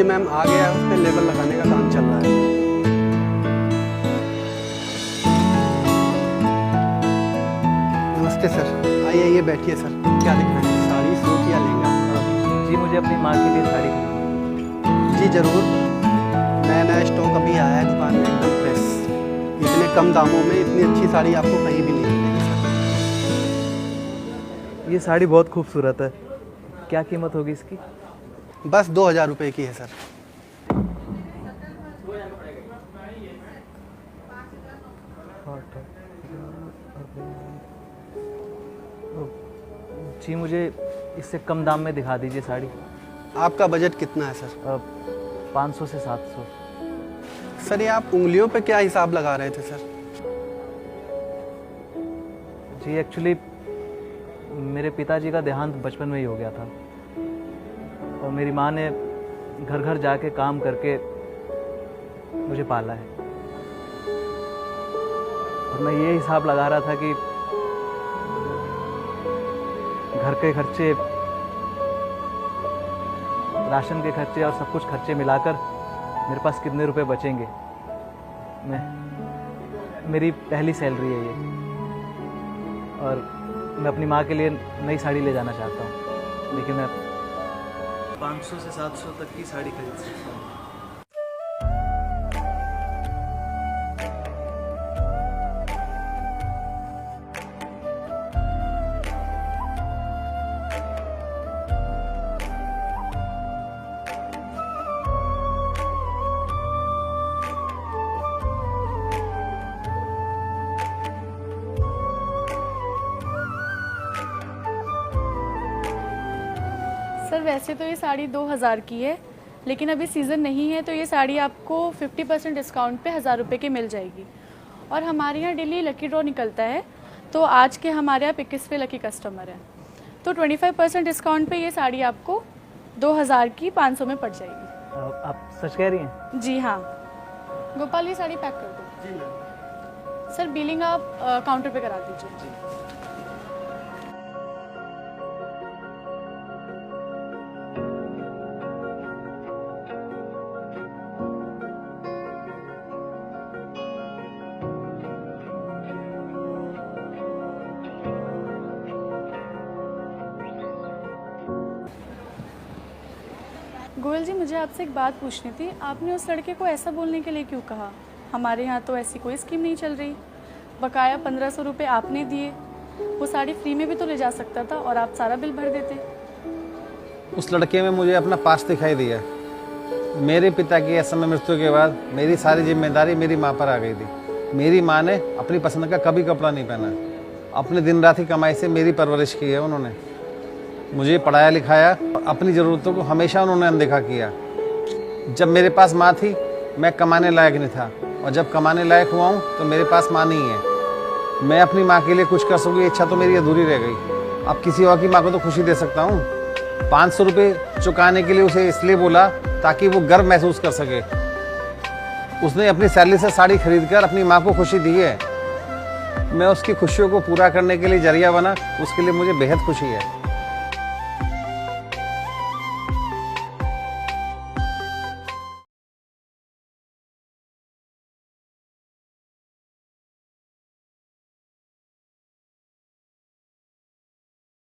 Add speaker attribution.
Speaker 1: Ma'am आ गया है, उस पर लेबल लगाने का काम चल रहा है। नमस्ते सर, आइए आइए बैठिए सर। क्या देखना है, साड़ी सूट या लहंगा?
Speaker 2: जी मुझे अपनी माँ के लिए साड़ी खरीदनी।
Speaker 1: जी ज़रूर, नया नया स्टॉक अभी आया है दुकान में, एकदम फ्रेश। इतने कम दामों में इतनी अच्छी साड़ी आपको कहीं भी नहीं मिलेगी सर।
Speaker 2: ये साड़ी बहुत खूबसूरत है, क्या कीमत होगी इसकी?
Speaker 1: बस 2000 रुपये की है सर।
Speaker 2: जी मुझे इससे कम दाम में दिखा दीजिए साड़ी।
Speaker 1: आपका बजट कितना है सर?
Speaker 2: 500 से 700।
Speaker 1: सर ये आप उंगलियों पे क्या हिसाब लगा रहे थे सर?
Speaker 2: जी एक्चुअली मेरे पिताजी का देहांत बचपन में ही हो गया था और मेरी माँ ने घर घर जाके काम करके मुझे पाला है और मैं ये हिसाब लगा रहा था कि घर के खर्चे, राशन के खर्चे और सब कुछ खर्चे मिलाकर मेरे पास कितने रुपए बचेंगे। मेरी पहली सैलरी है ये और मैं अपनी माँ के लिए नई साड़ी ले जाना चाहता हूँ, लेकिन मैं 500 से 700 तक की साड़ी खरीद सकता हूँ।
Speaker 3: सर वैसे तो ये साड़ी 2000 की है, लेकिन अभी सीज़न नहीं है तो ये साड़ी आपको 50% डिस्काउंट पे 1000 रुपये की मिल जाएगी। और हमारे यहाँ डेली लकी ड्रॉ निकलता है, तो आज के हमारे यहाँ 21वें लकी कस्टमर हैं, तो 25% डिस्काउंट पे ये साड़ी आपको 2000 की 500 में पड़ जाएगी।
Speaker 2: आप सच कह रही हैं?
Speaker 3: जी हाँ। गोपाल ये साड़ी पैक कर दो।
Speaker 1: जी मैम।
Speaker 3: सर बिलिंग आप काउंटर पे करा दीजिए। जी। गोयल जी मुझे आपसे एक बात पूछनी थी, आपने उस लड़के को ऐसा बोलने के लिए क्यों कहा? हमारे यहाँ तो ऐसी कोई स्कीम नहीं चल रही। बकाया 1500 रुपये आपने दिए, वो साड़ी फ्री में भी तो ले जा सकता था और आप सारा बिल भर देते।
Speaker 4: उस लड़के में मुझे अपना पास दिखाई दिया। मेरे पिता की असमय मृत्यु के बाद मेरी सारी जिम्मेदारी मेरी माँ पर आ गई थी। मेरी माँ ने अपनी पसंद का कभी कपड़ा नहीं पहना, अपने दिन रात की कमाई से मेरी परवरिश की है। उन्होंने मुझे पढ़ाया लिखाया, अपनी ज़रूरतों को हमेशा उन्होंने अनदेखा किया। जब मेरे पास माँ थी मैं कमाने लायक नहीं था, और जब कमाने लायक हुआ हूँ तो मेरे पास माँ नहीं है। मैं अपनी माँ के लिए कुछ कर सकूँ, इच्छा तो मेरी अधूरी रह गई। अब किसी और की माँ को तो खुशी दे सकता हूँ। 500 रुपये चुकाने के लिए उसे इसलिए बोला ताकि वो गर्व महसूस कर सके। उसने अपनी सैलरी से साड़ी खरीदकर अपनी माँ को खुशी दी है। मैं उसकी खुशियों को पूरा करने के लिए जरिया बना, उसके लिए मुझे बेहद खुशी है।